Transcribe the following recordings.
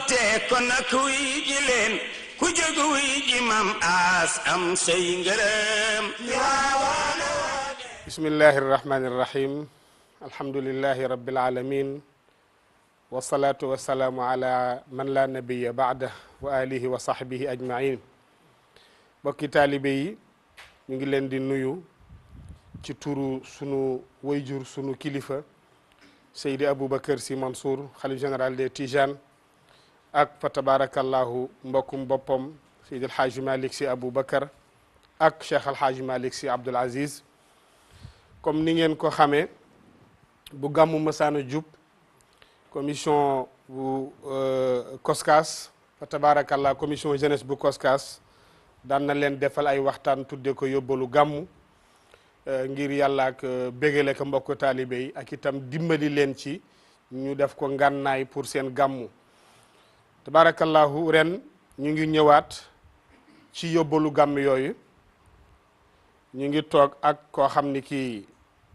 woote kon nag wuy ji leen ku jóg wuy ji mam aas am say ngërëm bismillahi irrahmani irrahim alhamdulillahi rabbil alamin wasalaatu wasalaamu ala man la nabiya baada wa alihi wa sahbihi ajmain bokki taalibe yi ñu ngi leen di nuyu ci turu sunu wayjur sunu kilifa Seydi Aboubacar Sy Mansour xalif général des Tijanes ak fa tabarakallahu mbokkum boppam Seydi Alhaaji Malick Sy Aboubacar ak Cheikh Alhaaji Malick Sy Abdoul Aziz comme ni ngeen ko xamee bu gàmmu masaana jub commission bu COSCAS fa tabarakallah commission jeunesse bu COSCAS daan na leen defal ay waxtaan tudde ko yóbbalu gàmmu ngir yàlla ak bégale ko mbokk taalibe yi ak itam dimbali leen ci ñu def ko ngànnaay pour seen gàmmu tabarakallahu ren ñu ngi ñëwaat ci yóbbalu gàmm yooyu ñu ngi toog ak koo xam ni kii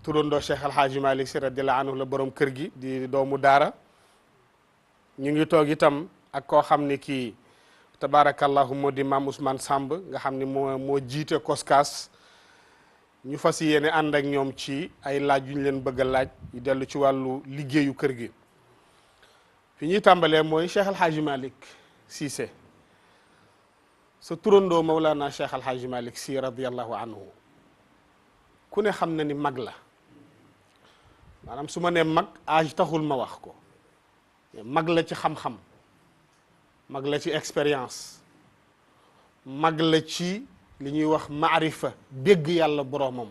turandoo Cheikh Alhaaji Malick Sy radiyallahu anhu la borom kër gi di doomu daara ñu ngi toog itam ak koo xam ni kii tabarakallahu moo di maam Ousmane Samb nga xam ni moo jiite COSCAS ñu fas yéene ànd ak ñoom ci ay laaj yu ñu leen bëgg a laaj yu dellu ci wàllu liggéeyu kër gi fi ñuy tàmbalee mooy Cheikh Alhaaji Malick Cissé sa turandoo Mawlana Cheikh Alhaaji Malick Sy radiyallahu anhu ku ne xam na ni mag la maanaam su ma nee mag âge taxul ma wax ko mag la ci xam-xam mag la ci expérience mag la ci li ñuy wax maarifa dégg yàlla boroomam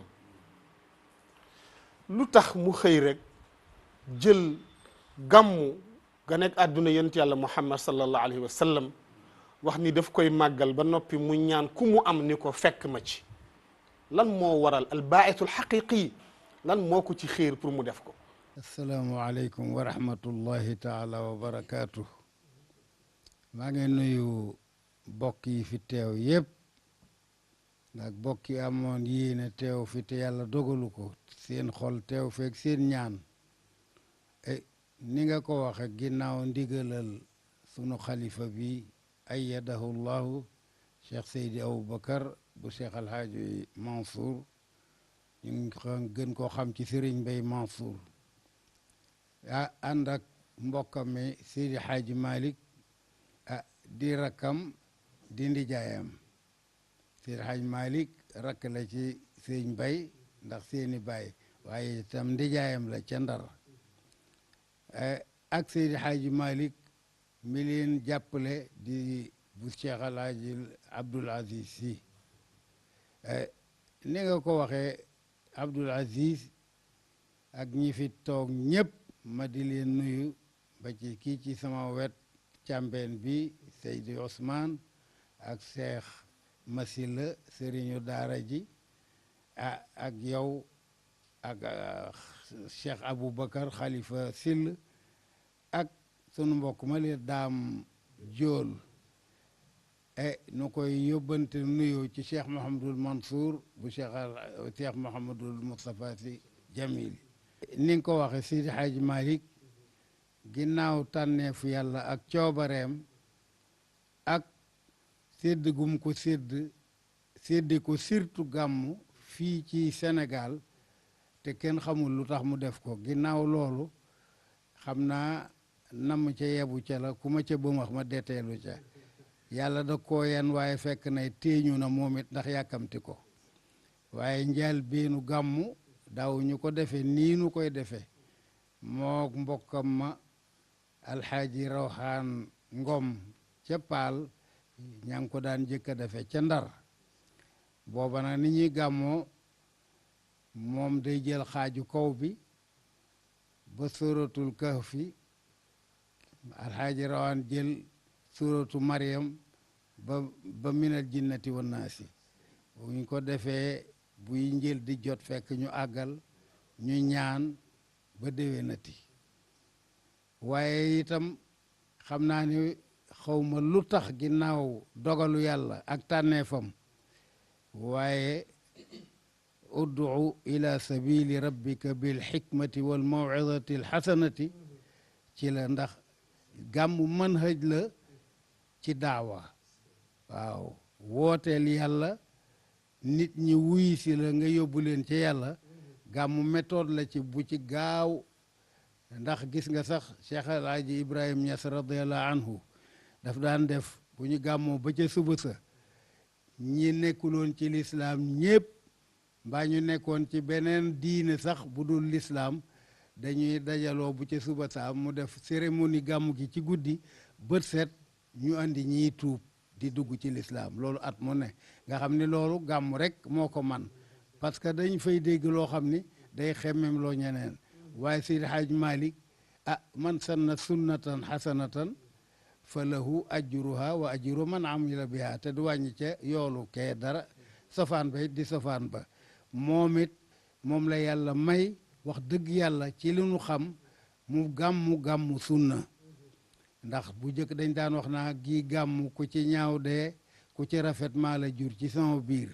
lu tax mu xëy rek jël gàmmu ga nekk àdduna yonent yàlla muhammad sallallahu alayhi wa sallam wax ni daf koy màggal ba noppi mu ñaan ku mu am ni ko fekk ma ci lan moo waral albaa'itul xaqiqi lan moo ko ci xiir pour mu def ko assalaamu aleykum wa rahmatullahi taala wa barakaatu maa ngi nuyu bokk yi fi teew yépp ndax bokk yi amoon yéene teew fi te yàlla dogalu ko seen xol teew feeg seen ñaan ni nga ko waxe ginnaaw ndigalal sunu xalifa bi ayyadahu llahu Cheikh Seydi Aboubacar bu Cheikh Alhaaji Mansour ñu ngi gën koo xam ci Serigne Mbaye Mansour ànd ak mbokkam mi Seydi Haaji Malick di rakkam di ndijaayam Seydi Haaji Malick rakk la ci Serigne Mbaye ndax seeni baay waaye itam ndijaayam la ca Ndar ak Seydi Haaji Malick mi leen jàppale di bu Cheikh Alhaaji Abdoul Aziz Sy ni nga ko waxee Abdoul Aziz ak ñi fi toog ñépp ma di leen nuyu ba ci kii ci sama wet càmbeen bi Seydi Ousmane ak Cheikh Masila sëriñu daara ji ak yow ak Cheikh Aboubacar Khalifa Sill ak sunu mbokk ma li daam jool nu koy yóbbante nuyoo ci Cheikh Mouhamadul Mansour bu Cheikh Mouhamadul Moustapha Sy Jamil ni nga ko waxe Seydi Hadji Malick ginnaaw tànneefu yàlla ak coobareem ak sédd gum ko sédde ko surtout gàmmu fii ci Sénégal te kenn xamul lu tax mu def ko ginnaaw loolu xam naa nam ca yebu ca la ku ma ca bëmax ma deteelu ca yàlla da koo yan waaye fekk na téeñu na moom it ndax yàkkamti ko waaye njaal beenu gàmmu daaw ñu ko defe nii nu koy defe mook mbokkam ma alxaaji rawxaan ngom ca paal ña ngi ko daan jëkk a defe ca Ndar booba nag ni ñuy gàmmoo moom day jël xaaju kaw bi ba suratul kahfi alxaaji rawaan jël suratu Maryam ba minal jinnati wan naasi buñ ko defee buy njël di jot fekk ñu àggal ñu ñaan ba déwénati waaye itam xam naa ni xawma lu tax ginnaaw dogalu yàlla ak tànneefam waaye ud'u ila sabili rabbika bil hikmati wal maw'izati al hasanati ci la ndax gàmmu manhaj la ci daawa waaw wooteel yàlla nit ñi wuy si la nga yóbbu leen ci yàlla gàmmu méthode la ci bu ci gaaw ndax gis nga sax Cheikh El Hadji Ibrahim Niass radiallahu anhu daf daan def bu ñu gàmmoo ba ca suba sa ñi nekkuloon ci lislaam ñépp mbaa ñu nekkoon ci beneen diine sax bu dul lislaam dañuy dajaloo bu ca suba saa mu def cérémonie gàmmu gi ci guddi bët set ñu andi ñiy tuub di dugg ci lislaam loolu at mu ne nga xam ni loolu gàmmu rek moo ko man parce que dañ fay dégg loo xam ni day xemmem loo ñeneen waaye Seydi Hajj Malik man sanna sunnatan hasanatan fa lahu ajruha wa ajru man amila biha te du wàññi ca yoolu kee dara safaan ba it di safaan ba moom it moom la yàlla may wax dëgg yàlla ci li nu xam mu gàmmu sunna ndax bu njëkk dañ daan wax naa gi gàmmu ku ci ñaaw dee ku ci rafet maa la jur ci sama biir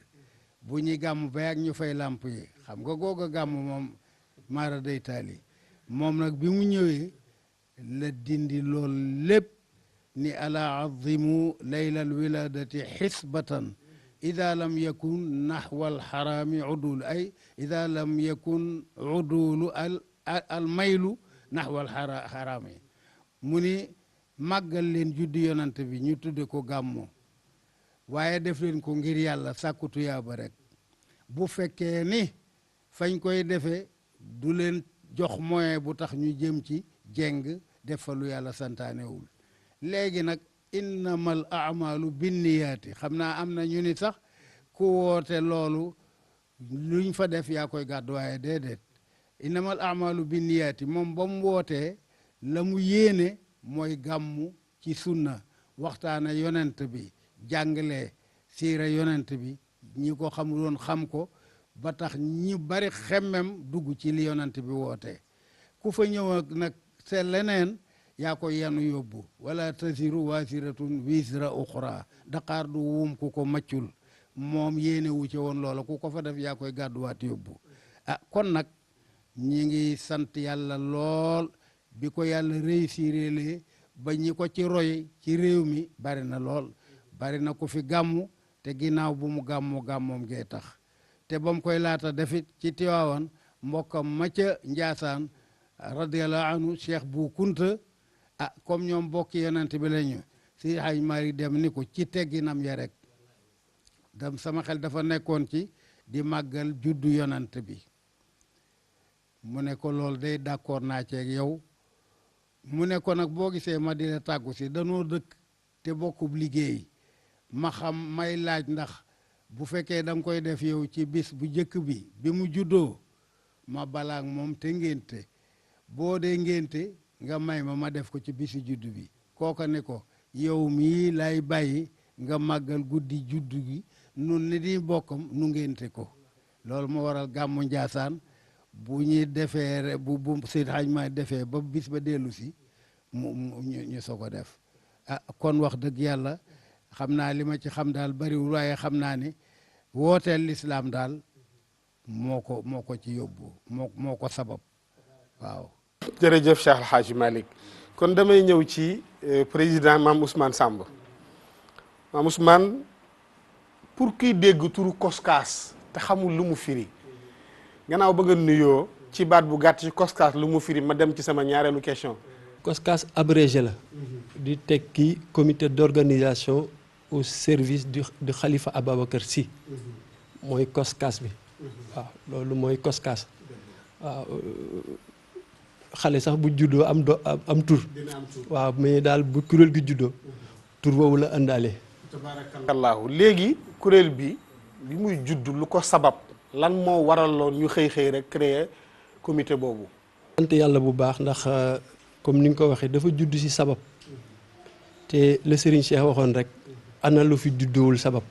bu ñuy gàmmu ba ak ñu fay làmp yi xam nga googa gàmmu moom maara day taali moom nag bi mu ñëwee la dindi lool lépp ni ala azimu laylal wiladati xisbatan ida lam yakun naxwa alxaraami udul ay ida lam yakun udulu al maylu naxwa alxaraami mu ni màggal leen juddi yonante bi ñu tudde ko gàmmo waaye def leen ko ngir yàlla sàkku tuyaaba rek bu fekkee ni fañ koy defee du leen jox moyen bu tax ñu jëm ci jeng def fa lu yàlla santaanewul léegi nag innamal amalu binniyaati xam naa am na ñu ni sax ku woote loolu luñ fa def yaa koy gàddu waaye déedéet innamal amalu binniyaati moom ba mu wootee la mu yéene mooy gàmmu ci sunna waxtaana yonent bi jàngale siira yonent bi ñi ko xamuloon xam ko ba tax ñi bari xemmem dugg ci li yonent bi woote ku fa ñëw nag c'est leneen yaa ko yanu yóbbu wala tasiru wasiratun wisra uxra daqaar du wuum ku ko maccul moom yéene wu ci woon loola ku ko fa def yaa koy gàdduwaat yóbbu kon nag ñi ngi sant yàlla lool bi ko yàlla réussiré ba ñi ko ci roy ci réew mi bari na lool bari na ku fi gàmmu te ginnaaw bu mu gàmmoom gee tax te ba mu koy laata defit ci Tiwaawan mbokkam ma ca Njaasaan radiyallahu anhu Cheikh Bu Kunta comme ñoom bokki yonent bi lañu si Hajj Maalik dem ni ko ci tegginam ya rek dem sama xel dafa nekkoon ci di màggal juddu yonent bi mu ne ko loolu day d'accord naa ceeg yow mu ne ko nag boo gisee ma di la tàggu si danoo dëkk te bokkub liggéey ma xam may laaj ndax bu fekkee da nga koy def yow ci bis bu njëkk bi mu juddoo ma balaak moom te ngénte boo dee ngénte nga may ma def ko ci bisi juddu bi kooka ne ko yow mii lay bàyyi nga màggal guddi juddu gi nun ni di bokkam nu ngénte ko loolu moo waral gàmmu Njaasaan bu ñuy defee bu Seydi Hajj Maalik defee ba bis ba dellu si ñu soog a def kon wax dëgg yàlla xam naa li ma ci xam daal bariwul waaye xam naa ni wooteel lislaam daal moo ko ci yóbbu moo ko sabab waaw. jërëjëf Cheikh El Hadji Malick kon damay ñëw ci président Mame Ousmane Samb Mame Ousmane pour kiy dégg turu koskaas te xamul lu mu firi gannaaw ba nga nuyoo ci baat bu gàtt ci koskaas lu mu firi ma dem ci sama ñaareelu question. koskaas abrégé la di tekki comité d'organisation au service du Khalifa Ababacar Sy mooy koskaas bi waaw loolu mooy koskaas waaw xale sax bu juddoo am tur waaw mais daal bu kuréel gi juddoo tur boobu la àndaale. tabaarakallaahu léegi kuréel bi muy judd lu ko sabab lan moo waraloon ñu xëy rek créer comité boobu. sant yàlla bu baax ndax comme ni nga ko waxee dafa judd ci sabab te le Serigne Cheikh waxoon rek ana lu fi juddoowul sabab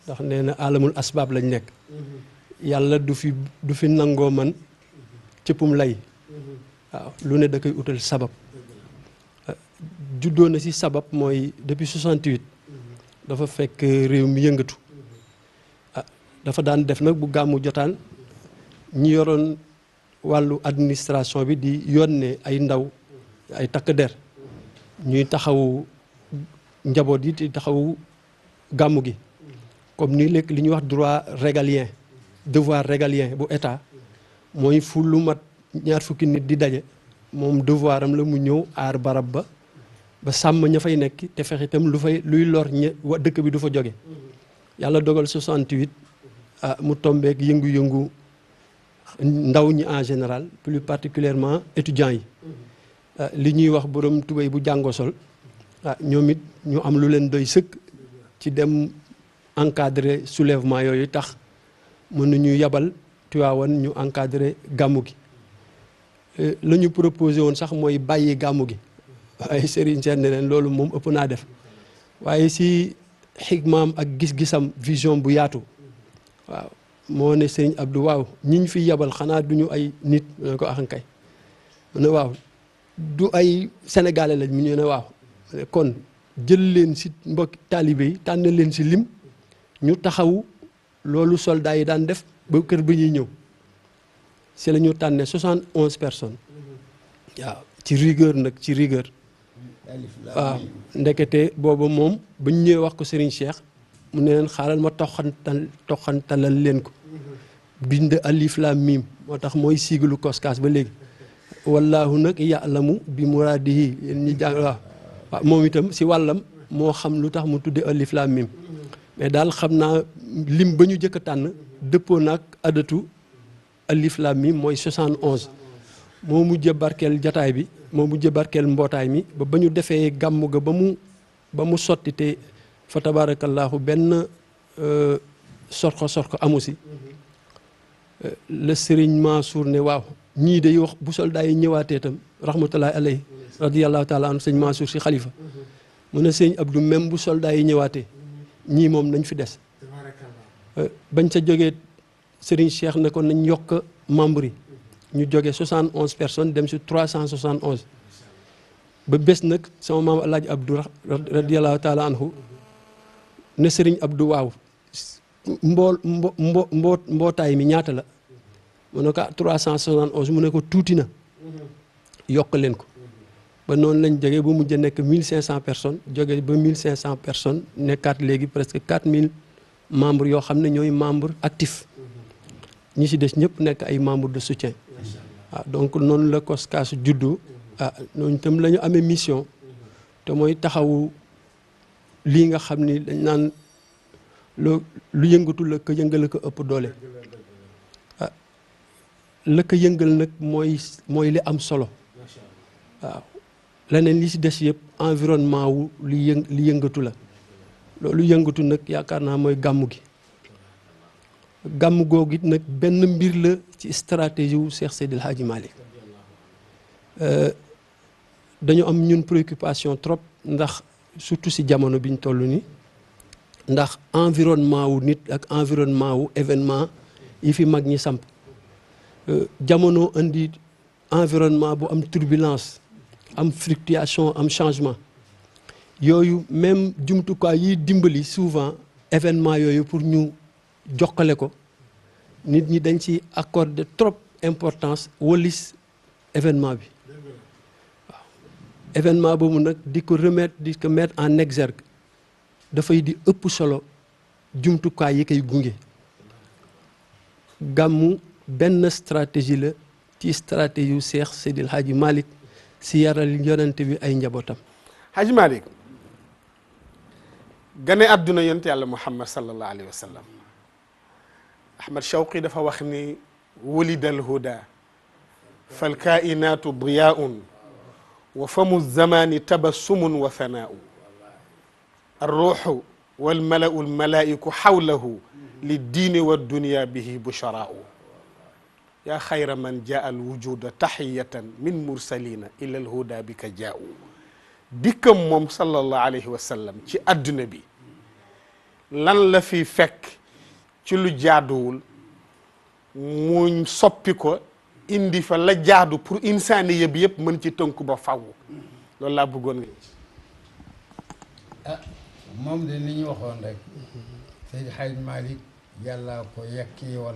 ndax nee na alamul asbaab lañ nekk yàlla du fi nangoo man cëppum lay waaw lu ne da koy utal sabab juddoo na ci sabab mooy depuis 68 dafa fekk réew mi yëngatu dafa daan def nag bu gàmmu jotaan ñi yoroon wàllu administration bi di yónnee ay ndaw ay takk der ñuy taxawu njaboot yi di taxawu gàmmu gi comme ni léegi li ñuy wax droit régalien devoir régalien bu état mooy fu lu mat ñaar fukki nit di daje moom devoir am la mu ñëw aar barab ba sàmm ña fay nekk te fexe itam luy lor dëkk bi du fa jóge yàlla dogal 68 mu tombeek yëngu-yëngu ndaw ñi en général plus particulièrement étudiants yi li ñuy wax borom tubéy bu jàngoo sol ñoom it ñu am lu leen doy sëkk ci dem encadrer soulèvement yooyu tax mënuñu yabal Tiwaawan ñu encadrer gàmmu gi la ñu proposé woon sax mooy bàyyi gàmmu gi waaye Serigne Sène ne leen loolu moom ëpp naa def waaye si xigmaam ak gis-gisam vision bu yaatu waaw moo ne Serigne Abdou waaw ñiñ fi yabal xanaa duñu ay nit mu ne ko axankay mu ne waaw du ay sénégalais lañ mu ñu ne waaw kon jël leen si mbokki taalibe yi tànn leen si lim ñu taxawu loolu soldats yi daan def ba kër ba ñuy ñëw si la ñu tànnee 71 personnes waaw ci rigueur nag ci rigueur waaw ndekete booba moom ba ñu ñëwee wax ko Serigne Cheikh mu ne leen xaaral ma toxantalal leen ko bind alif lam mim moo tax mooy siigalu koskaas ba léegi wallaahu nag ya'lamu bi muraadihi yéen ñi jàng waaw moom itam si wàllam moo xam lu tax mu tudde alif lam mim mais daal xam naa lim ba ñu jëkk a tànn dëppoo naag adatu alif lam mim mooy 71 moo mujjee barkeel jataay bi moo mujjee barkeel mbootaay mi ba ñu defee gàmmu ga ba mu sotti te fa tabaarakallaahu benn sorko amu si la Serigne Mansour ne waaw ñii day wax bu soldat yi ñëwaatee itam rahmatullahi alayhi radiyallahu taala anhu sëñ Mansour si xalifa mu ne sëñ Abdou même bu soldat yi ñëwaatee ñii moom nañ fi des bañ ca jógee Serigne Cheikh ne ko nañ yokk membre yi ñu jógee 71 personnes dem si 371 ba bés nag sama maam Alaaji Abdou radiyallahu taala anhu ne Serigne Abdou waaw mbootaay mi ñaata la mu ne ko 371 mu ne ko tuuti na yokk leen ko ba noonu lañ jógee ba mujj nekk 1500 personnes jógee ba 1500 personnes nekkaat léegi presque 4000 membres yoo xam ne ñooy membre actif ñi ci des ñëpp nekk ay membres de soutien waaw donc noonu la COSCAS juddu noonu itam la ñu amee mission te mooy taxawu lii nga xam ni dañ naan lu yëngatu la ko yëngal la ko ëpp doole la ko yëngal nag mooy li am solo waaw leneen li ci des yëpp environnement wu li yëngatu la loolu yëngatu nag yaakaar naa mooy gàmmu gi gàmmu googu it nag benn mbir la ci stratégie wu Cheikh Seydil Hadji Malick dañu am ñun préoccupation trop ndax surtout ci jamono biñ toll ni ndax environnement wu nit ak environnement wu événement yi fi mag ñi samp jamono indi environnement bu am turbulence am fluctuation am changement yooyu même jumtukaay yi dimbali souvent événement yooyu pour ñu jokkale ko nit ñi dañ ci accorder trop importance walis événement bi waaw événement boobu nag di ko mettre en exergue dafay di ëpp solo jumtukaay yi koy gunge gàmmu benn stratégie la ci stratégie yu Cheikh Seydil Hadji Malick si yaral yonente bi ay njabootam. Hadji Malick gane àdduna yonent yàlla Muhammad sallallahu alayhi wa sallam Ahmad Shawqi dafa wax ni wulida alhuda fal kainatu diyaun wa famu zamani tabassumun wa thanaau الروح والملأ الملائك حوله للدين والدنيا به بشراء يا خير من جاء الوجود تحية من مرسلين إلى الهدى بك جاء dikkam moom sallallahu alayhi wa sallam ci àdduna bi lan la fi fekk ci lu jaaduwul mu soppi ko indi fa la jaadu pour insaaniya bi yëpp mën ci tënku ba faw loolu laa bëggoon nga moom de li ñu waxoon rek Seydi Hadji Malick yàlla ko yekkiwal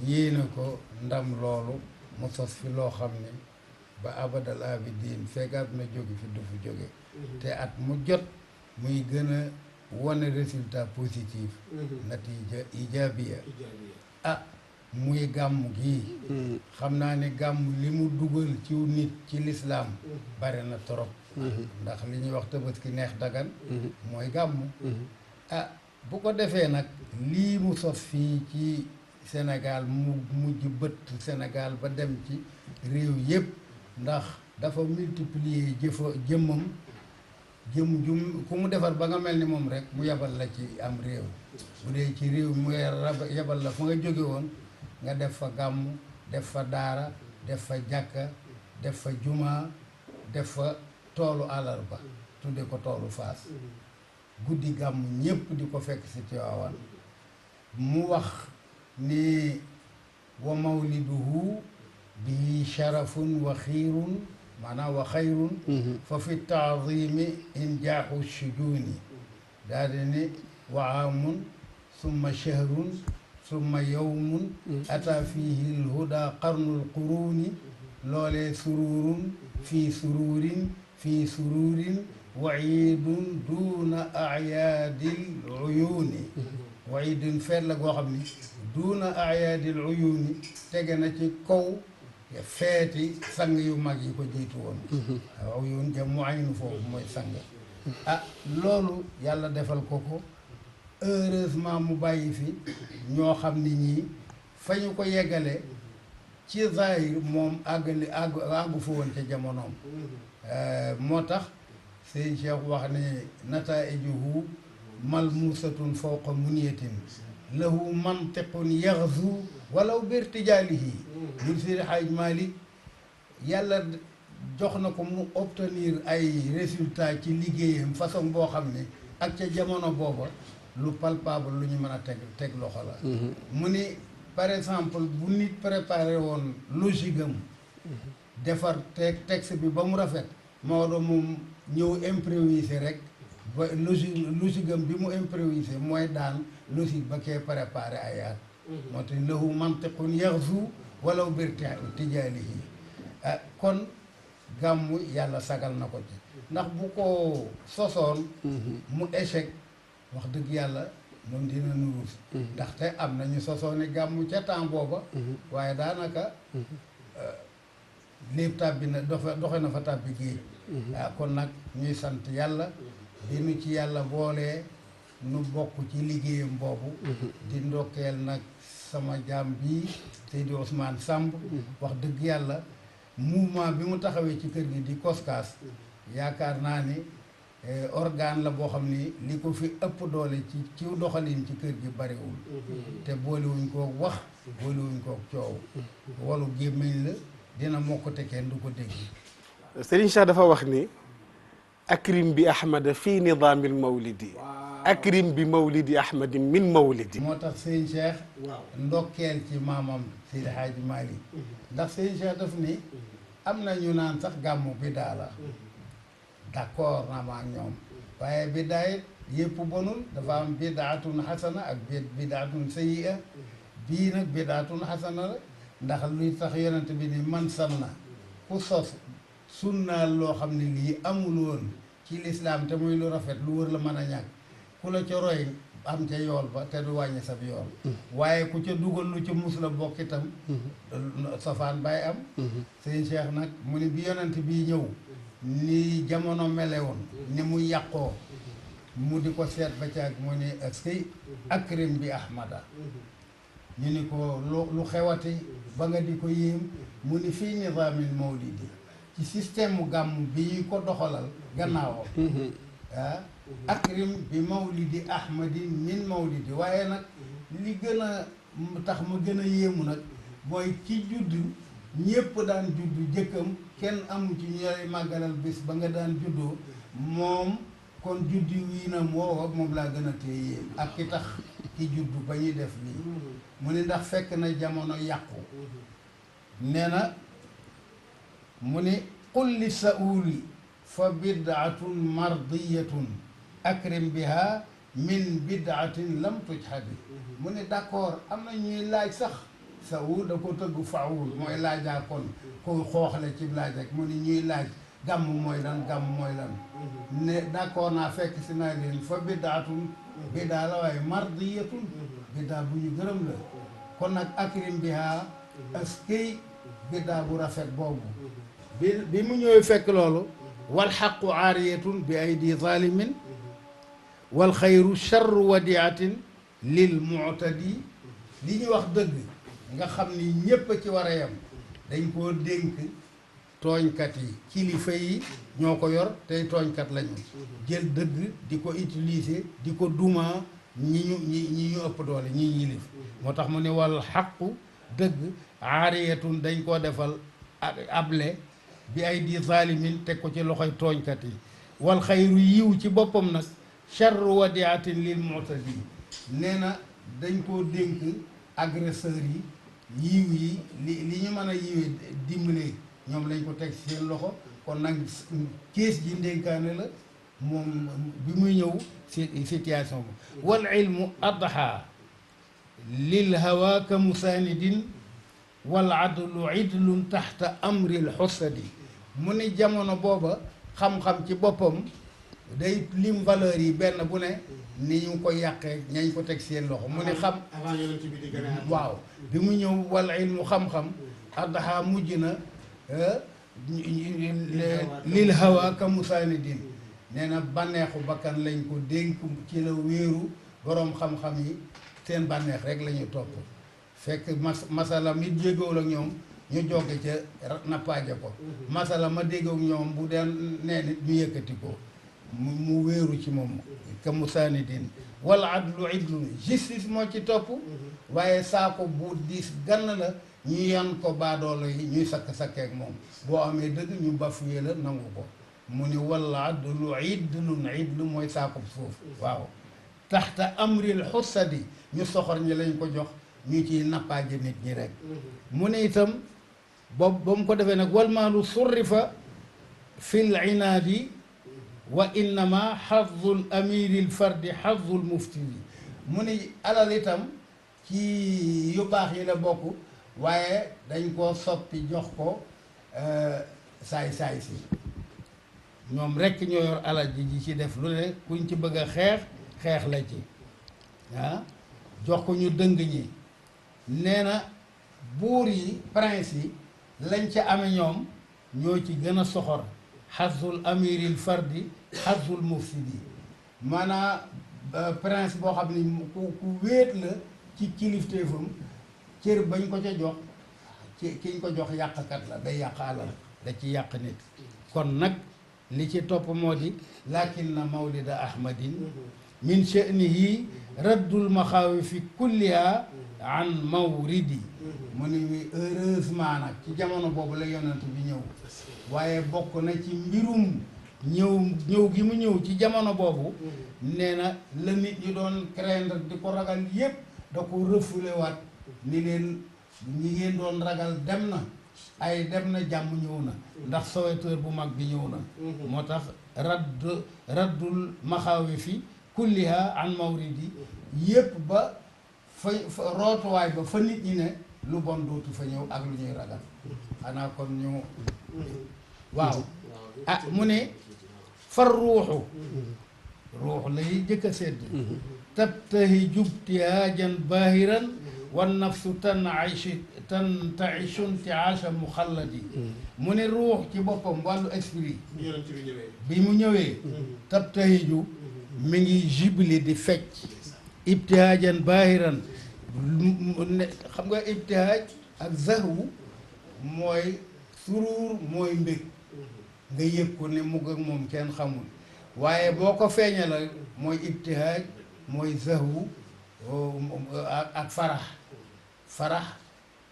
yéene ko ndam loolu mu sos fi loo xam ne ba abadal abidin fekk àdduna jóge fi du fi jóge te at mu jot muy gën a wane résultat positif natija ijaabiya muy gàmm gi xam naa ne gàmm li mu dugal ci nit ci lislaam bare na torop ndax li ñuy wax tabaski neex dagan mooy gàmm bu ko defee nag lii mu sos fii ci Sénégal mu mujj bët Sénégal ba dem ci réew yépp ndax dafa multiplier jëmmam jum ku mu defar ba nga mel ni moom rek mu yebal la ci am réew bu dee ci réew mu yebal la fa nga jóge woon nga def fa gàmm def fa daara def fa jàkka def fa jumaa def fa toolu àllarba tudde ko toolu Faas guddi gàmm ñépp di ko fekk si Tiwaawan mu wax ni wa mawliduhu bi sharafun wa xiirun maanaam wa xayrun fa fi taazimi injaaxu shujuuni daal di ni wa aamun summa shahrun summa yawmun ata fihi lhuda qarnul quruuni loolee sururun fii sururin fii sururin wa iidun duuna ayaadil uyuuni wa iidun feet la goo xam ni duuna ayaadil uyuuni tege na ci kaw feeti sang yu mag yi ko jiitu woon uyuun jam mu aynu foofu mooy sang loolu yàlla defal ko heureusement mu bàyyi fi ñoo xam ni ñii fa ñu ko yeggale ci zahir moom àggu fa woon ca jamonoom moo tax sëñ Cheikh wax ne nataijuhu malmuusatun fawqa muniyatin lahu mantiqun yaxzu walaw birtijaalihi ñun Seydi Hadj Malick yàlla jox na ko mu obtenir ay résultats ci liggéeyam façon boo xam ne ak ca jamono booba lu palpable lu ñu mën a teg loxo la mu ni par exemple bu nit préparé woon logique am defar texte bi ba mu rafet Maodo moom ñëw improviser rek ba logique am bi mu improviser mooy daan logique ba kee préparé ayaat moo tax lahu mantiqun yaxzu walaw birtijaalihi kon gàmmu yàlla sagal na ko ci ndax bu ko sosoon mu échec wax dëgg yàlla moom dina nuruus ndaxte am nañu sosooni gàmmu ca temps booba waaye daanaka lépp tàbbi na doxe na fa tàbbi géej kon nag ñuy sant yàlla bi nu ci yàlla boolee nu bokk ci liggéeyam boobu di ndokkeel nag sama jaam bii Seydi Ousmane Samb wax dëgg yàlla mouvement bi mu taxawee ci kër gi di COSCAS yaakaar naa ni organe la boo xam ni li ko fi ëpp doole ci doxalin ci kër gi bariwul te boolewuñ koo wax boolewuñ koo coow walu gémmiñ la dina mokk te kenn du ko dégg Serigne Cheikh dafa wax ni akrim bi ahmada fii nidaamil mawlidi akrim bi mawlidi ahmadi min mawlidi moo tax Serigne Cheikh ndokkeel ci maamam Seydi Hadji Malick ndax Serigne Cheikh daf ni am na ñu naan sax gàmmu bidaa la d'accord naa ma ak ñoom waaye bidaa it yëpp bonul dafa am bidaatun xasana ak bidaatun sayyi'a bii nag bidaatun xasana la ndax luy tax yonent bi ni man sanna ku sos sunnaal loo xam ne lii amul woon ci lislaam te muy lu rafet lu wër la mën a ñàkk ku la ca roy am ca yool ba te du wàññi sab yool waaye ku ca dugal lu ca mus la bokk itam safaan bay am sëñ Cheikh nag mu ni bi yonent bii ñëw ni jamono mele woon ni mu yàqoo mu di ko seet ba caag mu ni askay akrim bi ahmada ñu ni ko lu xewati ba nga di ko yéem mu ni fii nizaamil mawlidi ci système mu gàmm bi ñuy ko doxalal gannaawam akrim bi mawlidi ahmadin min mawlidi waaye nag li gën a tax ma gën a yéemu nag mooy ci juddu ñépp daan juddu jëkkam kenn amu ci ñooy màggalal bis ba nga daan juddoo moom kon juddi wii na woowa moom laa gën a téye yéem ak ki tax ki juddu ba ñuy def lii mu ni ndax fekk na jamono yàqu nee na mu ni qul li sauli fa bidaatun mardiyatun akrim biha min bidaatin lam tujhadi mu ni d'accord am na ñuy laaj sax saul da ko tëgg faawul mooy laajaa kon koy xooxale ci laaj rek mu ni ñuy laaj gàmm mooy lan gàmm mooy lan ne d'accord naa fekk si naa leen fa biddaatun biddaa la waaye mardiyatun biddaa bu ñu gërëm la kon nag akrim biha askay biddaa bu rafet boobu bi mu ñëwee fekk loolu wal xaqu aariyatun bi aydi zalimin wal xayru charru wadiatin lil mu'tadi li ñu wax dëgg nga xam ni ñépp a ci war a yem dañ koo dénk tooñkat yi kilifa yi ñoo ko yor tey tooñkat lañu jël dëgg di ko utiliser di ko duma ñi ñu ëpp doole ñi yilif moo tax mu ne wal xaqu dëgg aariyatun dañ koo defal able bi ay di zalimin teg ko ci loxoy tooñkat yi wal xayru yiw ci boppam nag charru wadiatin lil mu'tadi nee na dañ koo dénk agresseurs yi yiw yi li ñu mën a yiwee dimbale ñoom lañ ko teg ci seen loxo kon nag kees ji ndénkaane la moom bi muy ñëw situation bi wal ilmu adha lil hawa ka musanidin wal adlu idlun taxta amril xusadi mu ni jamono booba xam-xam ci boppam day lim valeur yi benn bu ne ni ñu ko yàqee ñañ ko teg seen loxo mu ni xam avant yonent bi di gën a waaw bi mu ñëw wal ilmu xam-xam adha mujj na lil hawa ka musanidin nee na bànneexu bakkan lañ ko dénk ci la wéeru boroom xam-xam yi seen bànneex rek la ñu topp fekk masala mi jéggawul ak ñoom ñu joge ca nappaaje ko masala ma déggook ñoom bu deen nee nit ñu yëkkati ko mu wéeru ci moom ka musanidin wala adlu idlu justice moo ci topp waaye saako bu diis gann la ñu yan ko baadoolo yi ñuy sakk-sakkeek moom boo amee dëgg ñu bafuye la nangu ko mu ni wala adlu idlu mooy saako suuf waaw taxta amril xussadi ñu soxor ñi lañ ko jox ñu ciy nappaaje nit ñi rek mu ne itam boobu ba mu ko defee nag wal maalu surrifa fil inaadi wa innama xazul amiril fardi xazul mufti bi mu ni alal itam ci yu baax yi la bokk waaye dañ koo soppi jox ko saay-saay si ñoom rekk ñoo yor alal ji ci def lu ne kuñ ci bëgg a xeex la ci jox ko ñu dëng ñi nee na buur yi prince yi lañ ca ame ñoom ñoo ci gën a soxor xazul amiril fardi xazul mufsidi maanaam prince boo xam ni ku wéet la ci kilifteefam cër bañ ko ca jox ci kiñ ko jox yàqkat la day yàq alal da ci yàq nit kon nag li ci topp moo di lakin na mawlida ahmadin min sha'nihi raddul maxaawifi kulliha an mawridi mu ni heureusement nag ci jamono boobu la yonent bi ñëw waaye bokk na ci mbirum ñëw gi mu ñëw ci jamono boobu nee na la nit ñi doon craindre di ko ragal yépp da ko refoulé waat ni leen ñi ngeen doon ragal dem na jàmm ñëw na ndax sauveteur bu mag bi ñëw na moo tax raddul maxaawifi kulliha an mawridi yépp ba fa rootuwaay ba fa nit ñi ne lu bon dootu fa ñëw ak lu ñuy ragal xanaa kon ñu waaw mu ne far ruuxu lay jëkk a sedd tabtahi jubtihaajan baahiran wan nafsu tantaishu intiaasha muxalladi mu ne ruux ci boppam wàllu esprit bi mu ñëwee tabtahiju mi ngi jubli di fecc ibtihaajan baahiran xam nga ibtihaaj ak zahwu mooy suruur mooy mbég nga yëg ko ne mugg ak moom kenn xamul waaye boo ko feeñal mooy ibtihaaj mooy zahwu ak farax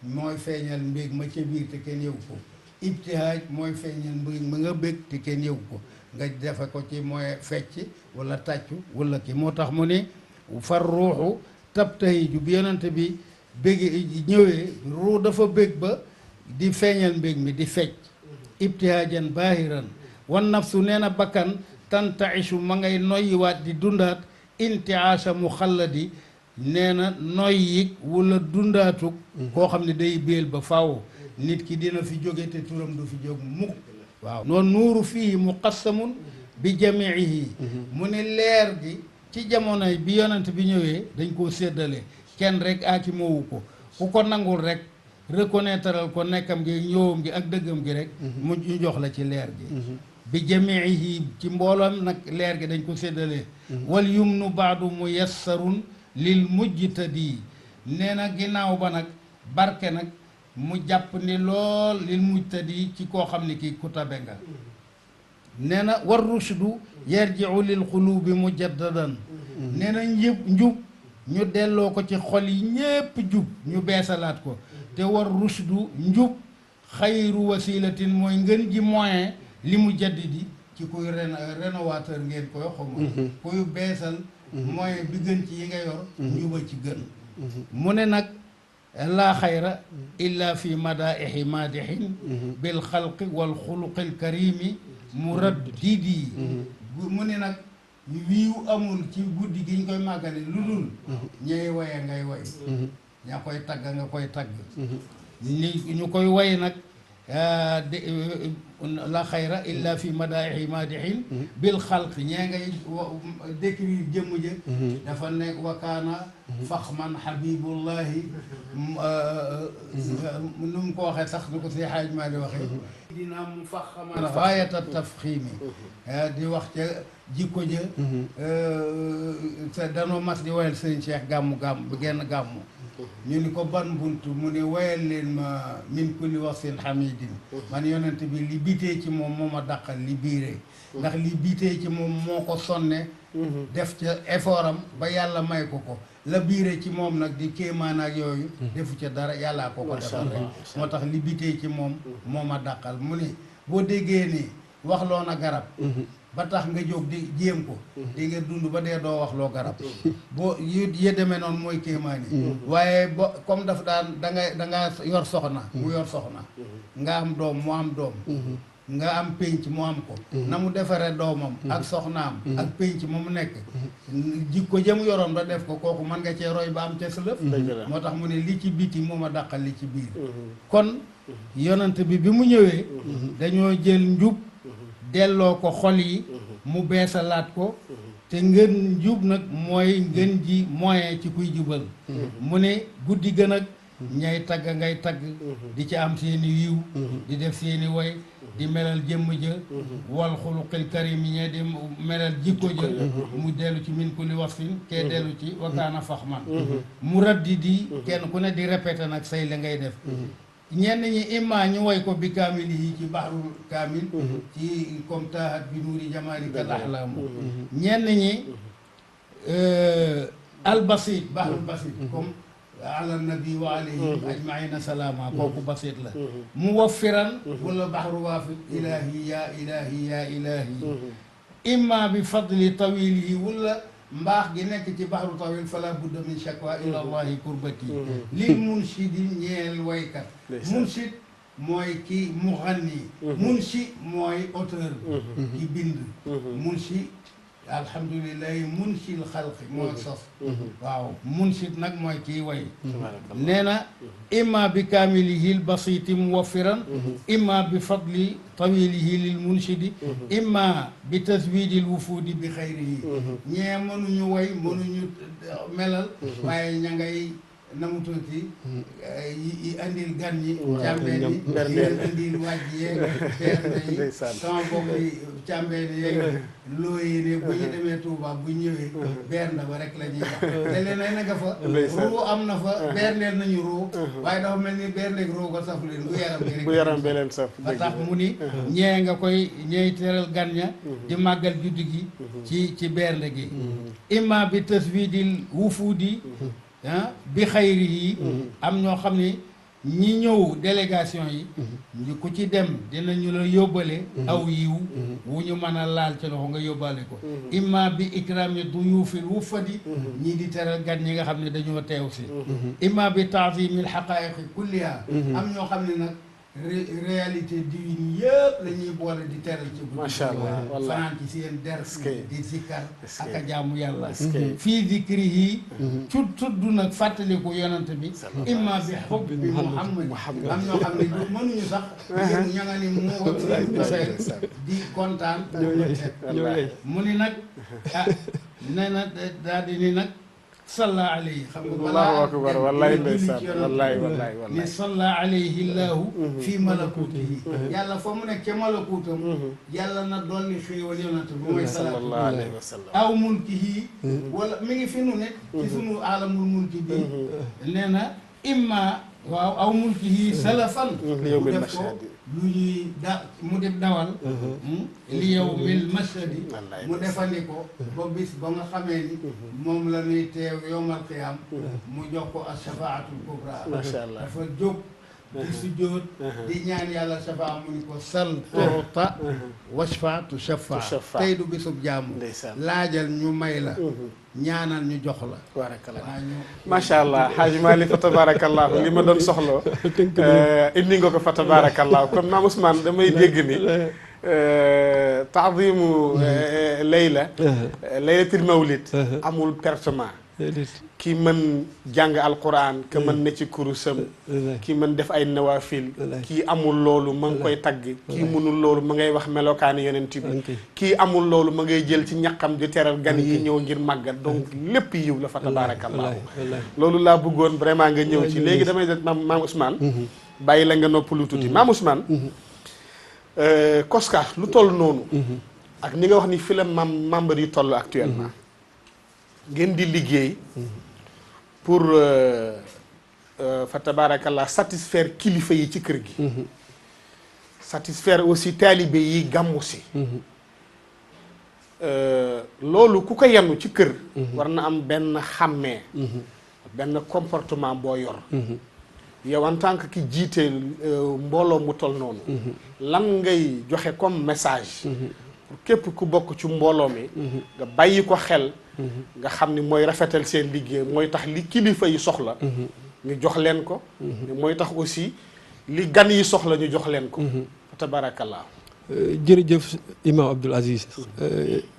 mooy feeñal mbég ma ca biir te kenn yëgu ko ibtihaaj mooy feeñal mbég ma nga bég te kenn yëgu ko nga defe ko ci mooy fecc wala tàccu wala ki moo tax mu ne far ruuxu tabtahiju bi yonent bi bég ñëwee ruu dafa bég ba di feeñal mbég mi di fecc ibtihaajan baahiran wan nafsu nee na bakkan tantaishu ma ngay noyyiwaat di dundaat intiaasha muxalladi nee na noyyi wala dundaatuk koo xam ne day béel ba faaw nit ki dina fi jóge te turam du fi jóg mukk waaw noonu nuuru fii muqassamun bi jamiihi mu ne leer gi ci jamono bi yonent bi ñëwee dañ koo séddale kenn rek aaki moowu ko ku ko nangul rek reconnaître ko nekkam gi ñëwam gi ak dëggam gi rek mu ñu jox la ci leer gi bi jamiihi ci mbooloom nag leer gi dañ ko séddalee wal yumnu baadu muyassarun lil mujtadi nee na ginnaaw ba nag barke nag mu jàpp ni lool lil mujtadi ci koo xam ne kii ku tabe nga nee na war rushdu yarji'u lil qulubi mujaddadan nee na njub ñu delloo ko ci xol yi ñépp jub ñu beesalaat ko te war rushdu njub xayru wasilatin mooy ngën ji moyen li mu jaddidi ci kuy rénovateur ngeen koy xawma kuy beesal moyen bi gën ci yi nga yor njuba ci gën mu ne nag laa xayra illa fi madaihi madihin bil xalqi wal xuluqil karimi muraddidi mu ne nag wiiw amul ci guddi gi ñu koy màggale lu dul ñay waye ngay way ña koy tagg nga koy tagg ñu koy way nag la xayra illa fi madaihi madihin bil xalq ñee ngay décrire jëmm jë dafa nekk wakaana faxman habibullahi nu mu ko waxee sax nu ko si xaaj maa di waxee dina mu faxaman gaayata tafxiimi di wax ca jikko ja danoo mas di wayal sëñ Cheikh gàmmu bu genn gàmmu ñu ni ko ban bunt mu ne wayal leen ma min kulli wasin hamidin man yonent bi li bitee ci moom moo ma dàqal li biiree ndax li bitee ci moom moo ko sonne def ca effort am ba yàlla may ko la biire ci moom nag di kéemaan ak yooyu defu ca dara yàllaa ko defal rek moo tax li bitee ci moom moo ma dàqal mu ni boo déggee ni wax loo na garab ba tax nga jóg di jéem ko di nga dund ba dee doo wax loo garab boo ye demee noonu mooy kéemaani waaye ba comme daf daan danga yor soxna mu yor soxna nga am doom mu am doom nga am pénc mu am ko na mu defaree doomam ak soxnaam ak pénc mu nekk jikko jëm yoroon ba def ko kooku mën nga cee roy ba am ca sëlëf moo tax mu ne li ci biti moo ma dàqal li ci biir kon yonent bi mu ñëwee dañoo jël njub delloo ko xol yi mu beesalaat ko te ngën njub nag mooy ngën ji moyen ci kuy jubal mu ne guddi gën ak ñay tagg ngay tagg di ci am seeni yiw di def seeni woy di melal jëmm ja wal xuluqil karim yi ñee di melal jikko ja mu dellu ci min kulli wasfin kee dellu ci wakaana faxman mu raddi di kenn ku ne di répété nag say la ngay def ñenn ñi imma ñu woy ko bi kaamil yi ci bahrul kaamil ci comme tahat bi nuuri jamaalika laxlaamu ñenn ñi albasit bahrul basit comme ala nabi wa alayhim ajmaina salaama kooku basit la mu waffiran wala bahru waafid ilahi ya ilahi ya ilahi imma bi fadli tawilihi wala mbaax gi nekk ci bahru tawil fala budda min shakwa ila allahi kurbati lil munshidi ñeel waykat munshid mooy ki muxanni munshi mooy auteur ki bind munshi alhamdulilahi munshil xalqi mooy sos waaw munshid nag mooy kii way nee na imma bi kaamilihi l basiti muwaffiran imma bi fadli tawilihi lil munshidi imma bi taswidi l wufuudi bi xayrihi ñee mënuñu way mënuñu melal waaye ña ngay namu tuuti yi andil gan ñi càmbeen yi yi andil wàjj yeeg bernde yi sama bokk yi càmbeen yeeg loo yi ne bu ñu demee Touba bu ñëwee bernde ba rek la ñuy wax te leneen nga fa ruu am na fa berndeel nañu ruu waaye dafa mel ni berndeeg ruu ko saf leen bu yaram bi rek bu yaram bi leen saf ba tax mu ni ñee nga koy ñeey teral gan ña di màggal juddu gi ci bernde gi imma bi taswidil wufuudi bi xayri yi am ñoo xam ne ñi ñëw délégation yi ku ci dem dinañu la yóbbale aw yiw wu ñu mën a laal ci loxo nga yóbbale ko imma bi ikrami duyufil wufadi ñii di teral gan ñi nga xam ne dañoo teew si imma bi taazimil xaqaiqi kulliha am ñoo xam ne nag réalité divine yëpp la ñuy boole di teral ci guddi macha allah wallahi fanaan ci seen ders di zikkar ak a jaamu yàlla que fii dikri yi tudd nag fàttaliku yonent bi imma bi xubb bi Muhammad am ñoo xam ne du mënuñu sax ña nga ni mu di kontaan mu ni nag ah nee na daal di ni nag salla alayhi xam nga allahu akbar wallahi ndeysaan wallahi wallahi ni salla alayhi llahu fi malakutihi yàlla fa mu nekk ca malakuutam yàlla na dolli xéewal yonent bi mooy sallallahu alayhi wa sallam aw mulkihi wala mi ngi fi nu nekk ci sunu alamul mulki bi nee na imma waaw aw mulkihi salafan mu def ko lu ñuy mu def dawal li yow mil mashadi mu defandi ko ba bis ba nga xamee ni moom la ñuy teew yowmal qiyaam mu jox ko as shafaatul kubra macha allah dafa jóg di sujjóot di ñaan yàlla shafaa mu ni ko sal tuuta washfaatu shafaa tey du bisub jaamu laajal ñu may la ñaanal ñu jox la tabarakallah macha allah Haaji Malick fa tabarakallah li ma doon soxloo indi nga ko fa tabarakallah kon maam Ousmane damay dégg ni taadimu laylatul mawlid amul pertement ki mën jàng alquran ka mën ne ci kurusam ki mën def ay nawafil kii amul loolu ma ngi koy tagg kii mënul loolu ma ngay wax melokaani yonent bi kii amul loolu ma ngay jël ci ñaqam di teral gan yi ñëw ngir màggat donc lépp yiw la fa tabarakallahu loolu laa bëggoon vraiment nga ñëw ci léegi damay def maam Ousmane bàyyi la nga noppalu tuuti maam Ousmane COSCAS lu toll noonu ak ni nga wax ni fi la membre yi toll actuellement ngeen di liggéey pour fa tabarakallah satisfaire kilifa yi ci kër gi satisfaire aussi taalibe yi gàmmu si loolu ku ko yenu ci kër war na am benn xàmmee benn comportement boo yor yow en tant que ki jiite mbooloo mu toll noonu lan ngay joxe comme message pour képp ku bokk ci mbooloo mi nga bàyyi ko xel nga xam ni mooy rafetal seen liggéey mooy tax li kilifa yi soxla ñu jox leen ko mooy tax aussi li gan yi soxla ñu jox leen ko tabarakallah jërëjëf Imam Abdoul Aziz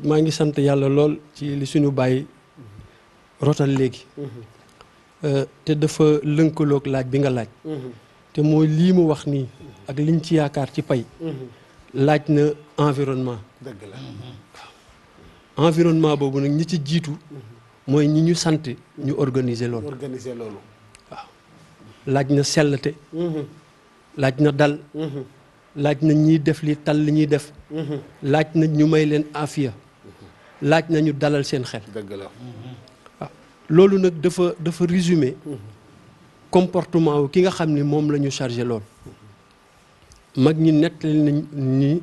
maa ngi sant yàlla lool ci li suñu bàyyi rotal léegi te dafa lënkaloog laaj bi nga laaj te mooy lii mu wax nii ak liñ ci yaakaar ci pay laaj na environnement dëgg la environnement boobu nag ñi ci jiitu mooy ñi ñu sant ñu organiser loolu waaw laaj na sellte laaj na dal laaj na ñiy def li tal li ñuy def laaj na ñu may leen afiya laaj na ñu dalal seen xel dëgg la waaw loolu nag dafa résumé comportement wu ki nga xam ni moom la ñu chargé loolu mag ñi nettali nañ ni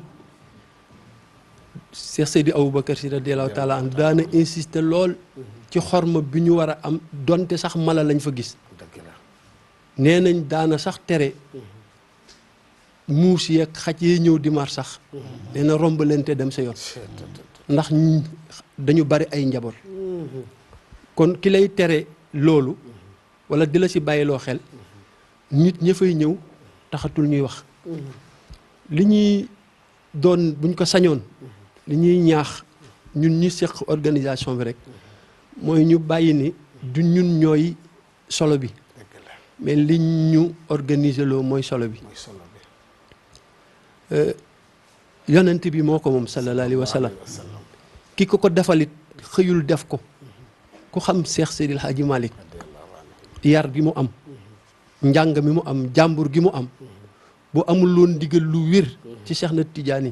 Cheikh Seydi Aboubacar Sy radiyallahu taala an daana insister lool ci xorma bi ñu war a am donte sax mala lañ fa gis nee nañ daana sax tere muus yeeg xaj yee ñëw di mar sax nee na romb leen te dem sa yoon ndax dañu bari ay njaboot kon ki lay tere loolu wala di la ci bàyyiloo xel nit ña fay ñëw taxatul ñuy wax li ñuy doon buñ ko sañoon li ñuy ñaax ñun ñi seq organisation bi rek mooy ñu bàyyi ni du ñun ñooy solo bi mais li ñu organiser loo mooy solo bi yonent bi moo ko moom sallallahu alayhi wa sallam ki ko defalit xëyul def ko ku xam Cheikh Seydil Hadji Malick yar gi mu am njàng mi mu am jàmbur gi mu am bu amul loon ndigal lu wér ci Cheikh na Tidiane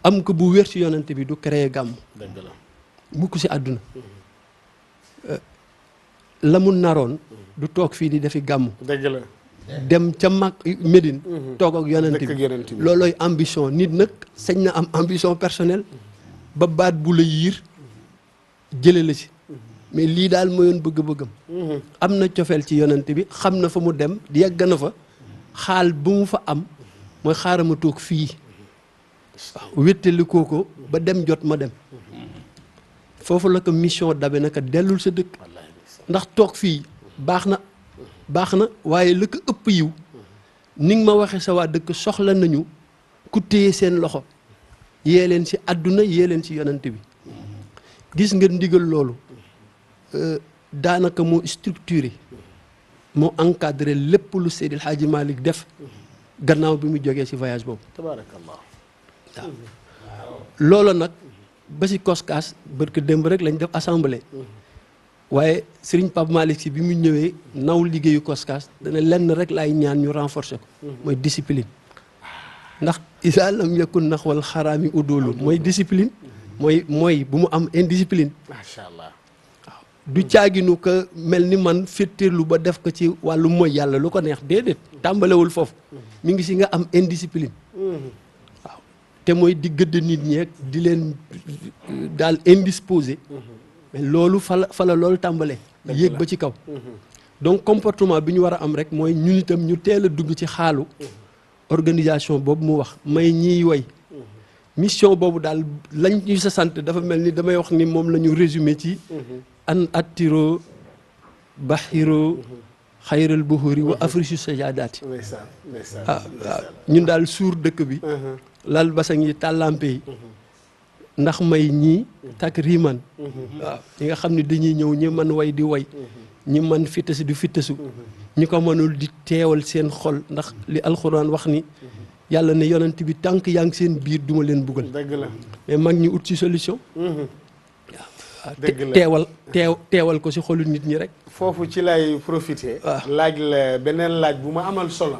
am ko bu wér ci yonent bi du créer gàmm mukk ci àdduna la mu naroon du toog fii di defi gàmm dëgg la dem ca mag Médine toog ak yonent bi loolooy ambition nit nag sañ na am ambition personnelle ba baat bu la yiir jële la ci mais lii daal mooyoon bëgg-bëggam am na cofeel ci yonent bi xam na fa mu dem yegg na fa xaal bu mu fa am mooy xaaral ma toog fii waaw wéttali ko ba dem jot ma dem foofu la ko mission dabe naka dellul sa dëkk ndax toog fii baax na waaye la ko ëpp yiw ni nga ma waxee sa waa dëkk soxla nañu ku téye seen loxo yee leen ci àdduna yee leen ci yonent bi gis nga ndigal loolu daanaka moo structuré moo encadré lépp lu Seydil Hadji Malick def gannaaw bi mu jógee ci voyage boobu. tabaarakallah. waaw loolu nag ba ci koskaas barke démb rek lañ def assemblée. waaye Serigne Pape Malick Sy bi mu ñëwee naw liggéeyu koskaas dana lenn rek laay ñaan ñu renforcer ko. mooy discipline. ndax isa lam yakun naxwal xaraami udoolu mooy discipline. mooy bu mu am indiscipline. macha allah. waaw du caaginu ko mel ni man féttéerlu ba def ko ci wàllu mooy yàlla lu ko neex déedéet tàmbalewul foofu mi ngi si nga am indiscipline. waaw te mooy di gëdd nit ñeeg di leen daal indisposé. mais loolu fa la loolu tàmbalee. yéeg ba ci kaw. donc comportement bi ñu war a am rek mooy ñun itam ñu teel a dugg ci xaalu. organisation boobu mu wax may ñiy woy mission boobu daal lañ ñu sa sant dafa mel ni damay wax ni moom la ñu résumé ci an attiro baxiro xayral buhuri wa afrisu sajadaati waaw ñun daal suur dëkk bi lal basang yi tàllampe yi ndax may ñii tak riiman waaw ñi nga xam ne dañuy ñëw ñi mën way di way ñi mën fittasu du fittasu ñi ko mënul di teewal seen xol ndax li alxuraan wax ni yàlla ne yonent bi tànk yaa ngi seen biir duma leen buggal. dëgg la mais mag ñi ut ci solution. waaw dëgg la teewal ko ci xolu nit ñi rek. foofu ci lay profité. laaj la beneen laaj bu ma amal solo.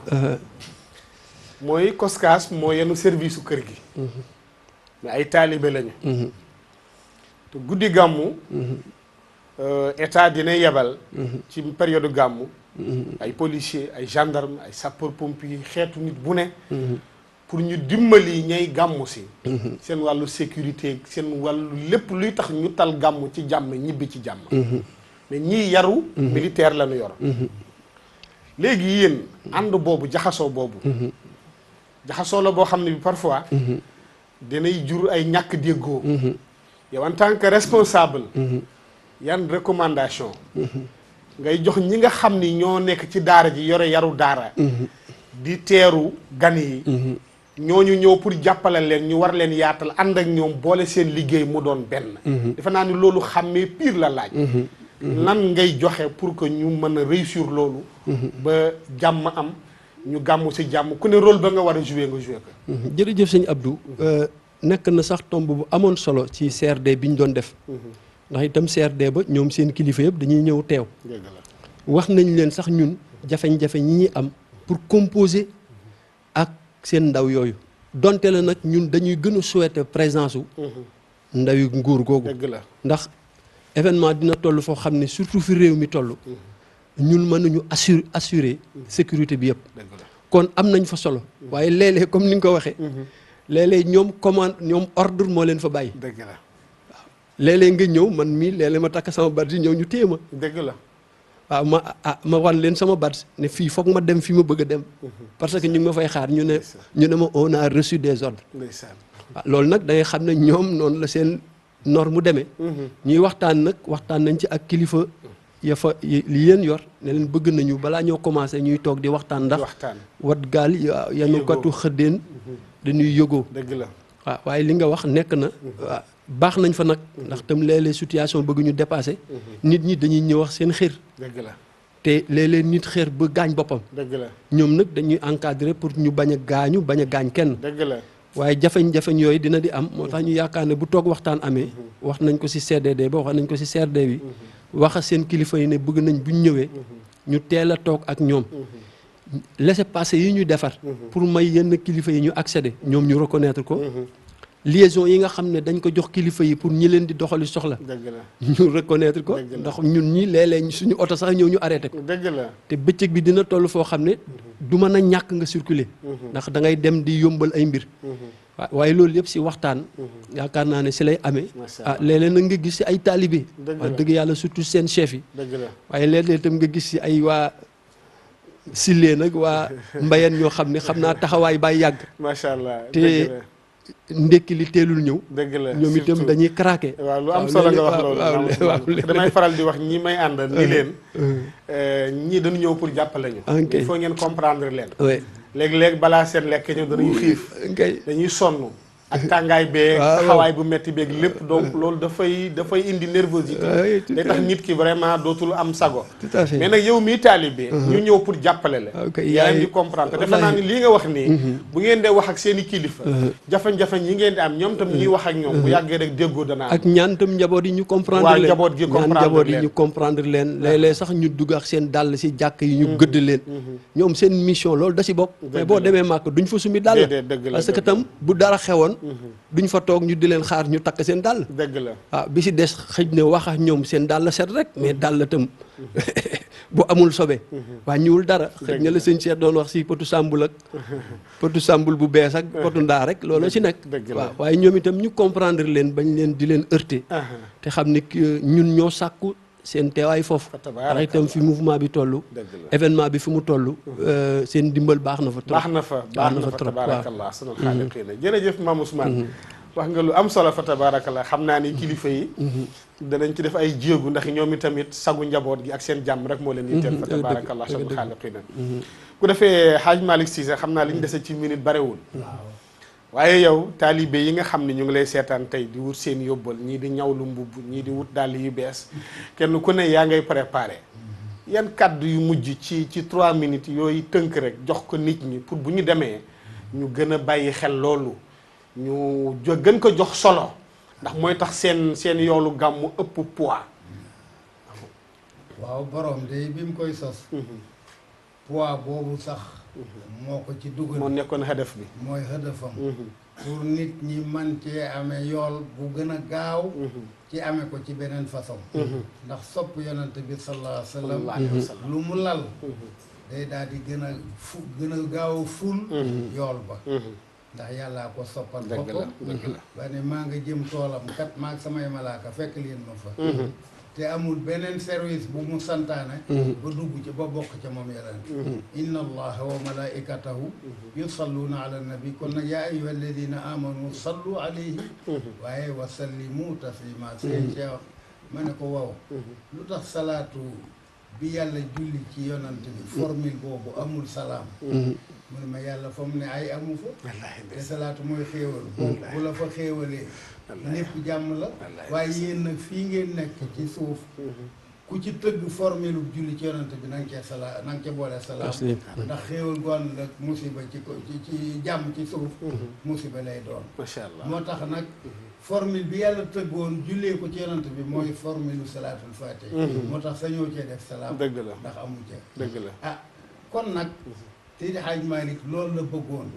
mooy koskaas moo yenu service su kër gi. mais ay taalibe lañu. te guddi gàmmu. état dina yebal. ci période gàmmu. ay policiers ay gendarmes ay sapeur pompier xeetu nit bu ne. pour ñu dimbali ñay gàmmu si. seen wàllu sécurité seen wàllu lépp luy tax ñu tal gàmmu ci jàmm ñibbi ci jàmm. mais ñiy yaru. militaire la ñu yor. léegi yéen ànd boobu jaxasoo boobu. jaxasoo la boo xam ne bi parfois. dinay jur ay ñàkk déggoo. yow en tant que responsable. yan recommandation. ngay jox ñi nga xam ni ñoo nekk ci daara ji yore yaru daara. di teeru gan yi. ñooñu ñëw pour jàppale leen ñu war leen yaatal ànd ak ñoom boole seen liggéey mu doon benn. defe naa ni loolu xàmmee pire la laaj. nan ngay joxe pour que ñu mën a réussir loolu. ba jàmm am ñu gàmmu si jàmm ku ne rôle ba nga war a jouer nga jouer ko. jërëjëf sëñ Abdou. nekk na sax tomb bu amoon solo ci CRD bi ñu doon def. ndax itam CRD ba ñoom seen kilifa yëpp dañuy ñëw teew. wax nañ leen sax ñun jafe-jafe ñi ñuy am pour composer ak seen ndaw yooyu donte la nag ñun dañuy gën a souhaiter présence su. ndawi nguur googu. dëgg la ndax événement dina toll foo xam ne surtout fi réew mi toll. ñun mënuñu assurer sécurité bi yëpp. kon am nañ fa solo. waaye léeg-léeg comme ni nga ko waxee. léeg-léeg ñoom ordre moo leen fa bàyyi. dëgg la waaw léeg-léeg nga ñëw man mii léeg-léeg ma takk sama badge ñëw ñu téye ma. dëgg la waaw ma wan leen sama badge ne fii foog ma dem fi ma bëgg a dem. parce que ñu ngi ma fay xaar ñu ne ma on a reçu des ordres. waaw loolu nag da ngay xam ne ñoom noonu la seen norme mu demee. ñuy waxtaan nañ ci ak kilifa ya fa li leen yor ne leen bëgg nañu balaa ñoo commencé ñuy toog di waxtaan ndax. wat gaal yanu katu xëddeen dañuy yëgoo. dëgg la waaw waaye li nga wax nekk na. waaw baax nañ fa nag. ndax tam léeg-léeg situation bëgg ñu dépassé. nit ñi dañuy ñëw wax seen xër. dëgg la te léeg-léeg nit xër ba gaañ boppam. dëgg la ñoom nag dañuy encadrer pour ñu bañ a gaañ kenn. dëgg la waaye jafeñ-jafeñ yooyu dina di am moo tax ñu yaakaar ne bu toog waxtaan amee. wax nañ ko ci CDD ba wax nañ ko ci CRD bi. waxa seen kilifa yi ne bëgg nañ bu ñu ñëwee. ñu teel a toog ak ñoom. laissez-passer yi ñu defar. pour may yenn kilifa yi ñu accéder ñoom ñu reconnaître ko. liaison yi nga xam ne dañ ko jox kilifa yi pour ñi leen di doxali soxla. dëgg la ñu reconnaître ko. ndax ñun ñi léeg-léeg suñu oto sax ñëw ñu arrêté ko. dëgg la te bëccëg bi dina toll foo xam ne du mën a ñàkk nga circuler. ndax da ngay dem di yombal ay mbir. waaye loolu yëpp ci waxtaan. yaakaar naa ne ci lay amee. léeg-léeg nag nga gis ci ay taalibe. wax dëgg yàlla surtout seen chef yi. dëgg la waaye léeg-léeg itam nga gis ci ay waa Sile nag waa Mbayeen ñoo xam ne xam naa taxawaay bay yàgg. macha allah te ndekki li teelul ñëw. dëgg la ñoom itam dañuy craqué. waaw lu am solo nga wax loolu damay faral di wax ñi may ànd ni leen ñii dañu ñëw pour jàppale ñu. il faut ngeen comprendre leen. léeg-léeg balaa seen lekk ñëw danañu xiif ngay dañuy sonn ak tàngaay beeg taxawaay bu metti beeg lépp donc loolu dafay indi nervosité day tax nit ki vraiment dootul am sago tout à fait mais nag yow mii taalibe ñu ñëw pour jàppale la yaa ngi di comprendre te defe naa ni lii nga wax nii bu ngeen dee wax ak seen i kilifa jafe-jafe yi ngeen di am ñoom tam ñuy wax ak ñoom bu yàggee rek déggoo dana am ak ñaan tam njaboot yi ñu comprendre waaw leen njaboot gi ñaan njaboot yi ñu comprendre leen léeg-léeg sax ñu dugg ak seen dàll si jàkk yi ñu gëdd leen ñoom seen mission loolu da si bokk mais boo demee màkk duñ fa sumi dàll parce que tam bu dara xewoon duñ fa toog ñu di leen xaar ñu takk seen dàll dëgg la waaw bi si des xëj na wax ak ñoom seen dàll set rek mais dàll tam bu amul sobe waa ñuwul dara xëj na la sëñ Cheikh doon wax si potu sàmbul ak potu sàmbul bu bees ak potu ndaa rek loolu si nekk waaw waaye ñoom itam ñu comprendre leen bañ leen di leen heurter te xam ni ñun ñoo sàkku seen teewaay foofu ndax itam fi mouvement bi toll événement bi fi mu toll seen dimbal baax na fa trop baax na fa tabaarakallah sunal xaaliqiina jërëjëf Mame Ousmane wax nga lu am solo fa tabaarakallah xam naa ni kilifa yi danañ ci def ay jéegu ndax ñoom itamit sagu njaboot gi ak seen jàmm rek moo leen yitteel fa tabaarakallah sunal xaaliqiina ku defee Hadj Malick Cissé xam naa li ñu dese ci minute barewul waaye yow taalibe yi nga xam ne ñu ngi lay seetaan tey di wut seen yóbbal ñii di ñawlu mbubb ñii di wut dàll yu bees kenn ku ne yaa ngay préparé yan kàddu yu mujj ci 3 minutes yooyu tënk rek jox ko nit ñi pour bu ñu demee ñu gën a bàyyi xel loolu ñu gën ko jox solo ndax mooy tax seen yoolu gàmmu ëpp poids. waaw borom de bi mu koy sos poids boobu sax moo ko ci dugal moo nekkoon hadaf bi mooy hadafam pour nit ñi man cee amee yool bu gën a gaaw ci amee ko ci beneen façon ndax sopp yonent bi sallallahu alayhi wa sallam lu mu lal day daal di gën a gaaw a ful yool ba ndax yàllaa ko soppal boppam ba ne maa nga jëm toolam kat maa samay malaaka fekk leen ma fa te amul beneen service bu mu santaane ba dugg ci ba bokk ca moom yàlla inna allaha wa malaikatahu yusalluuna ala nabi kon nag yaa ayyuha alladina amanu sallu alayhi waaye wa sallimu taslima seen cheikh ma ne ko waaw lu tax salaatu bi yàlla julli ci yonante bi formule boobu amul salaam mu ne ma yàlla fa mu ne ay amu fa te salaatu mooy xéewal bu la fa xéewalee lépp jàmm la waaye yéen nag fii ngeen nekk ci suuf ku ci tëgg formule julli ci yonante bi na nga cee boole salaam ndax xéewal gu ànd ak musiba ci jàmm ci suuf musiba lay doon macha allah moo tax nag formule bi yàlla tëggoon jullee ko ci yonante bi mooy formule salaatul faatih moo tax sañoo cee def salaam dëgg la ndax amu ca dëgg la ah kon nag Seydi Hadj Malick loolu la bëggoon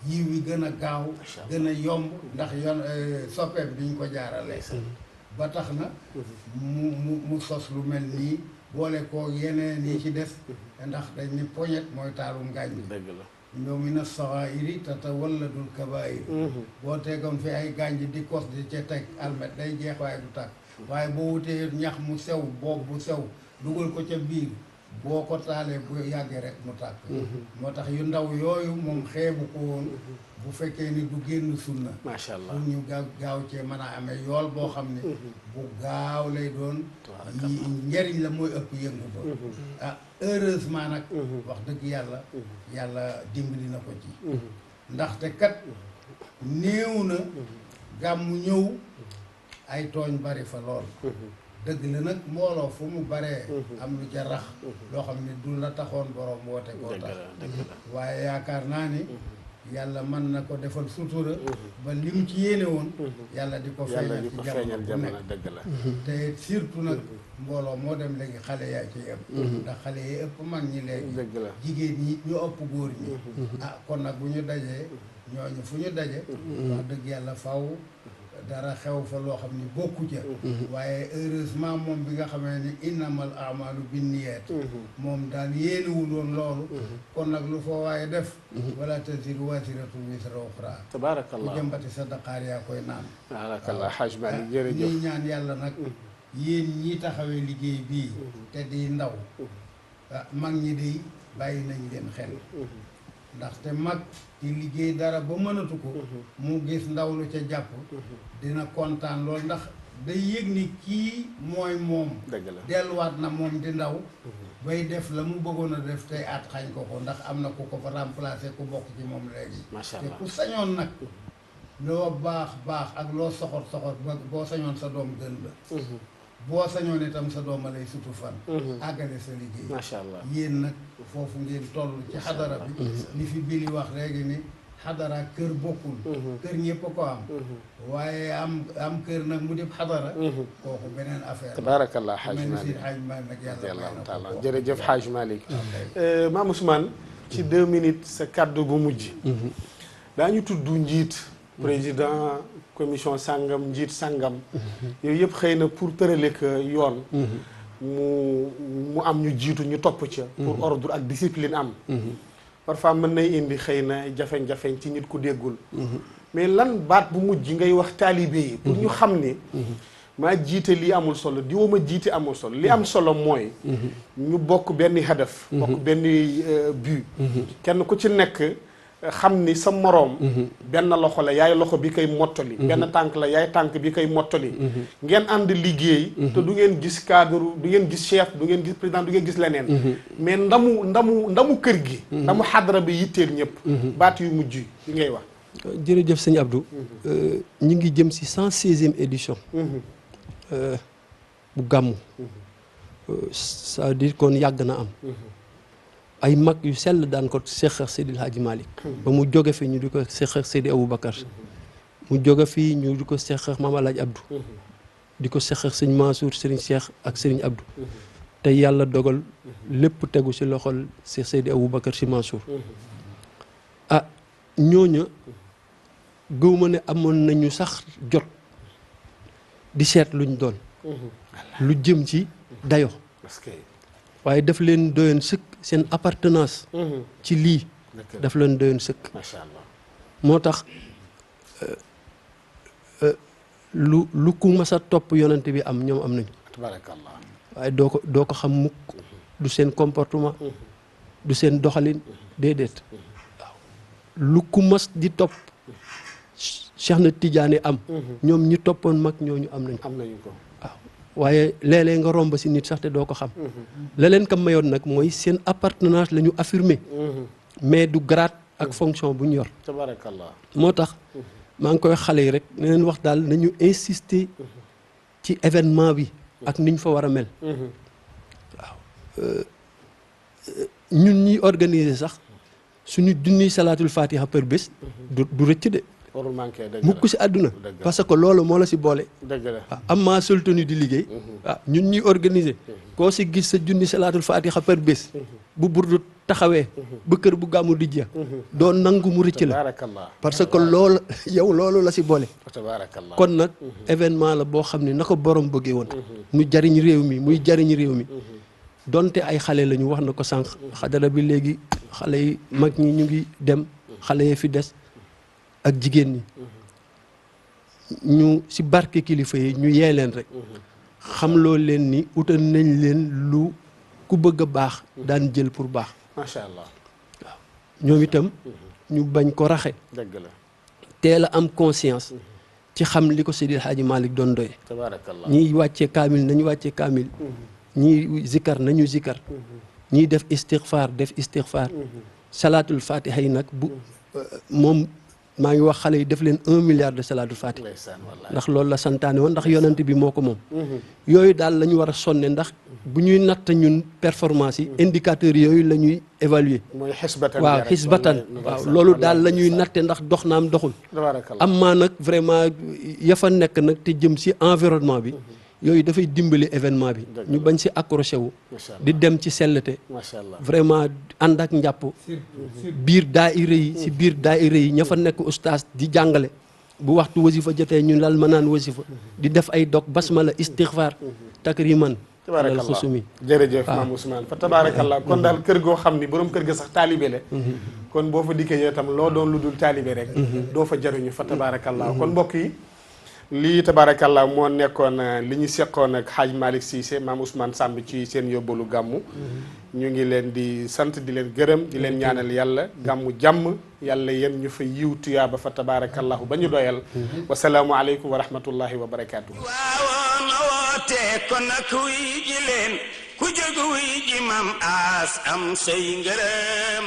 yiw wi gën a gaaw gën a yomb ndax soppeem bi ñu ko jaaralee ba tax na mu sos lu mel nii boole koo yeneen yi ci des ndax dañ ni poñet mooy taalum ngaañ bi dëgg la ñoo mina saxaa'iri tatawalladul kabaa'ir boo tegoon fi ay gànj di kos di ca teg almet day jeex waaye du tàkk waaye boo wutee ñax mu sew boob bu sew dugal ko ca biir boo ko taalee bu yàggee rek mu tàkk moo tax yu ndaw yooyu moom xeebu ko woon bu fekkee ni du génn sunna macha allah pour ñu gaaw cee mën a amee yool boo xam ne bu gaaw lay doon njariñ la mooy ëpp yëngu ba ah heureusement nag wax dëgg yàlla dimbali na ko ci ndaxte kat néew na gàmmu ñëw ay tooñ bari fa lool dëgg la nag mbooloo fu mu baree am lu ca rax loo xam ne du la taxoon borom woote koo tax waaye yaakaar naa ni yàlla mën na ko defal sutura ba lim ci yéene woon yàlla di ko feeñal ci jamono bu nekk dëgg la te surtout nag mbooloo moo dem léegi xale yaa ci ëpp ndax xale yi ëpp mag ñi léegi dëgg la jigéen ñi ñu ëpp góor ñi ah kon nag bu ñu dajee ñooñu fu ñu daje wax dëgg yàlla faw dara xew fa loo xam ni bokku ca waaye heureusement moom bi nga xamee ni innamal a'malu binniyat moom daal yéenewul woon loolu kon nag lu fa waaye def wala taziru waziratun wizra ukhra tabaarakallah ku jëmbati sa daqaar yaa koy naan tabaarakallah Hadj Malick jërëjëf ñii ñaan yàlla nag yéen ñii taxawee liggéey bii te di ndaw mag ñi di bàyyi nañ leen xel ndaxte mag di liggéey dara ba mënatu ko mu gis ndaw lu ca jàpp dina kontaan lool ndax day yëg ni kii mooy moom. dëgg la delluwaat na moom di ndaw. bay def la mu bëggoon a def tey at xañ ko ko ndax am na ku ko fa remplacer ku bokk ci moom léegi. macha te allah ku sañoon nag. loo baax baax ak loo soxor soxor ba boo sañoon sa doom gën la. boo sañoon itam sa doom a lay sutu fan. àggale sa liggéey. macha allah yéen nag foofu ngeen toll ci xadara bi. li fi Bili wax léegi ni xadara kër bokkul. kër ñëpp a ko am. waaye am kër nag mu def xadara. kooku beneen affaire la. tabaarakallah Xaaj Malick nag yàlla taala jërëjëf Xaaj Malick. Maam Ousmane ci 2 minutes sa kàddu gu mujj. daañu tudd njiit. président commission sàngam njiit sàngam. yooyu yëpp xëy na pour tërale ko yoon. mu am ñu jiitu ñu topp ca. pour ordre ak discipline am. parfois mën nay indi xëy na jafeñ-jafeñ ci nit ku déggul. mais lan baat bu mujj ngay wax taalibe yi. pour ñu xam ni. maa jiite lii amul solo di ma jiite amul solo li am solo mooy. ñu bokk benn hadaf. bokk benn but. kenn ku ci nekk. xam ni sa moroom benn loxo la yaay loxo bi koy mottali benn tànk la yaay tànk bi koy mottali ngeen ànd liggéey te du ngeen gis cadre du ngeen gis chef du ngeen gis président du ngeen gis leneen mais ndamu kër gi ndamu xadra bi yitteel ñëpp baat yu mujj yi ngay wax jërëjëf sëñ Abdou ñu ngi jëm si 116e édition bu gàmmu c'est-à-dire kon yàgg na am ay mag yu sell daan ko seq ak Seydil Hadji Malick ba mu jóge fi ñu di ko seq ak Seydi Aboubacar mu jóge fii ñu di ko seq ak Mame Alhaji Abdou di ko seq ak sëñ Mansour Serigne Cheikh ak Serigne Abdou te yàlla dogal lépp tegu si loxol Cheikh Seydi Aboubacar si Mansour ah ñooña gëw ma ne amoon nañu sax jot di seet luñ doon lu jëm ci dayo waaye daf leen doyoon sëkk seen appartenance ci lii daf leen doyoon sëkk macha allah moo tax lu ku mas a topp yonante bi am ñoom am nañu tabarakallah waaye doo ko xam mukk du seen comportement du seen doxalin déedéet waaw lu ku mas di topp Cheikh na Tidiane am ñoom ñi toppoon mag ñooñu am nañu ko waaw waaye léeg-léeg nga romb si nit sax te doo ko xam la leen ko mayoon nag mooy seen appartenance la ñu affirmé mais du grade ak fonction bu ñu yor tabarakallah moo tax maa ngi koy xale yi rek ne leen wax daal nañu insister ci événement bi ak niñ fa war a mel waaw ñun ñi organiser sax suñu junniy salaatul fatiha par bés du rëcc de warul manqué dëgg mukk si àdduna parce que loolu moo la si boole dëgg la waaw am maa soltenu di liggéey waaw ñun ñuy organiser koo si gis sa junni salaatul fatiha par bés bu burdu taxawee ba kër bu gàmmu di jeex doo nangu mu rëcc la tabarakallah parce que loolu yow loolu la si boole tabarakallah kon nag événement la boo xam ne na ko borom bëggee woon mu jariñ réew mi muy jariñ réew mi donte ay xale la ñu wax na ko sànq xadara bi léegi xale yi mag ñi ñu ngi dem xale yi fi des ak jigéen ñi ñu si barke kilifa yi ñu yee leen rek xam loo leen ni utal nañ leen lu ku bëgg a baax daan jël pour baax macha allah waaw ñoom itam ñu bañ ko raxe dëgg la teel a am conscience ci xam li ko Seydil Hadji Malick doon doye tabarakallah ñiy wàccee kaamil nañu wàccee kaamil ñiy zikkar nañu zikkar ñiy def istighfar def istighfar salaatul fatiha yi nag bu moom maa ngi wax xale yi def leen 1 milliard de salaatul fatiha ndax loolu la santaane woon ndax yonante bi moo ko moom yooyu daal la ñu war a sonne ndax bu ñuy natt ñun performance yi indicateurs yooyu la ñuy évaluer mooy xisbatan waaw xisbatan waaw loolu daal la ñuy natte ndax dox naam doxul am maa nag vraiment ya fa nekk nag te jëm si environnement bi yooyu dafay dimbali événement bi ñu bañ si accroché wu di dem ci sellte vraiment ànd ak njàpp biir daayira yi si biir daayira yi ña fa nekk ustaas di jàngale bu waxtu wasifa jotee ñu lal ma naan wasifa di def ay dog basmala istighfar takriman alal xusumi jërëjëf Maam Ousmane fa tabarakallah kon daal kër goo xam ni borom kër ga sax taalibe la kon boo fa dikkee yow tam loo doon lu dul taalibe rek doo fa jariñu fa tabarakallah kon mbokk yi lii tabarakallah moo nekkoon li ñu seqoon ak Hadj Malick Cissé maam Ousmane Samb ci seen yóbbalu gàmmu ñu ngi leen di sant di leen gërëm di leen ñaanal yàlla gàmmu jàmm yàlla yéen ñu fa yiw tuyaaba fa tabarakallahu ba ñu doyal wasalaamu aleykum wa rahmatullahi wa barakaatu. waawoon woote kon nag wuy ji leen ku jóg wuy ji mam aas am say ngërëm.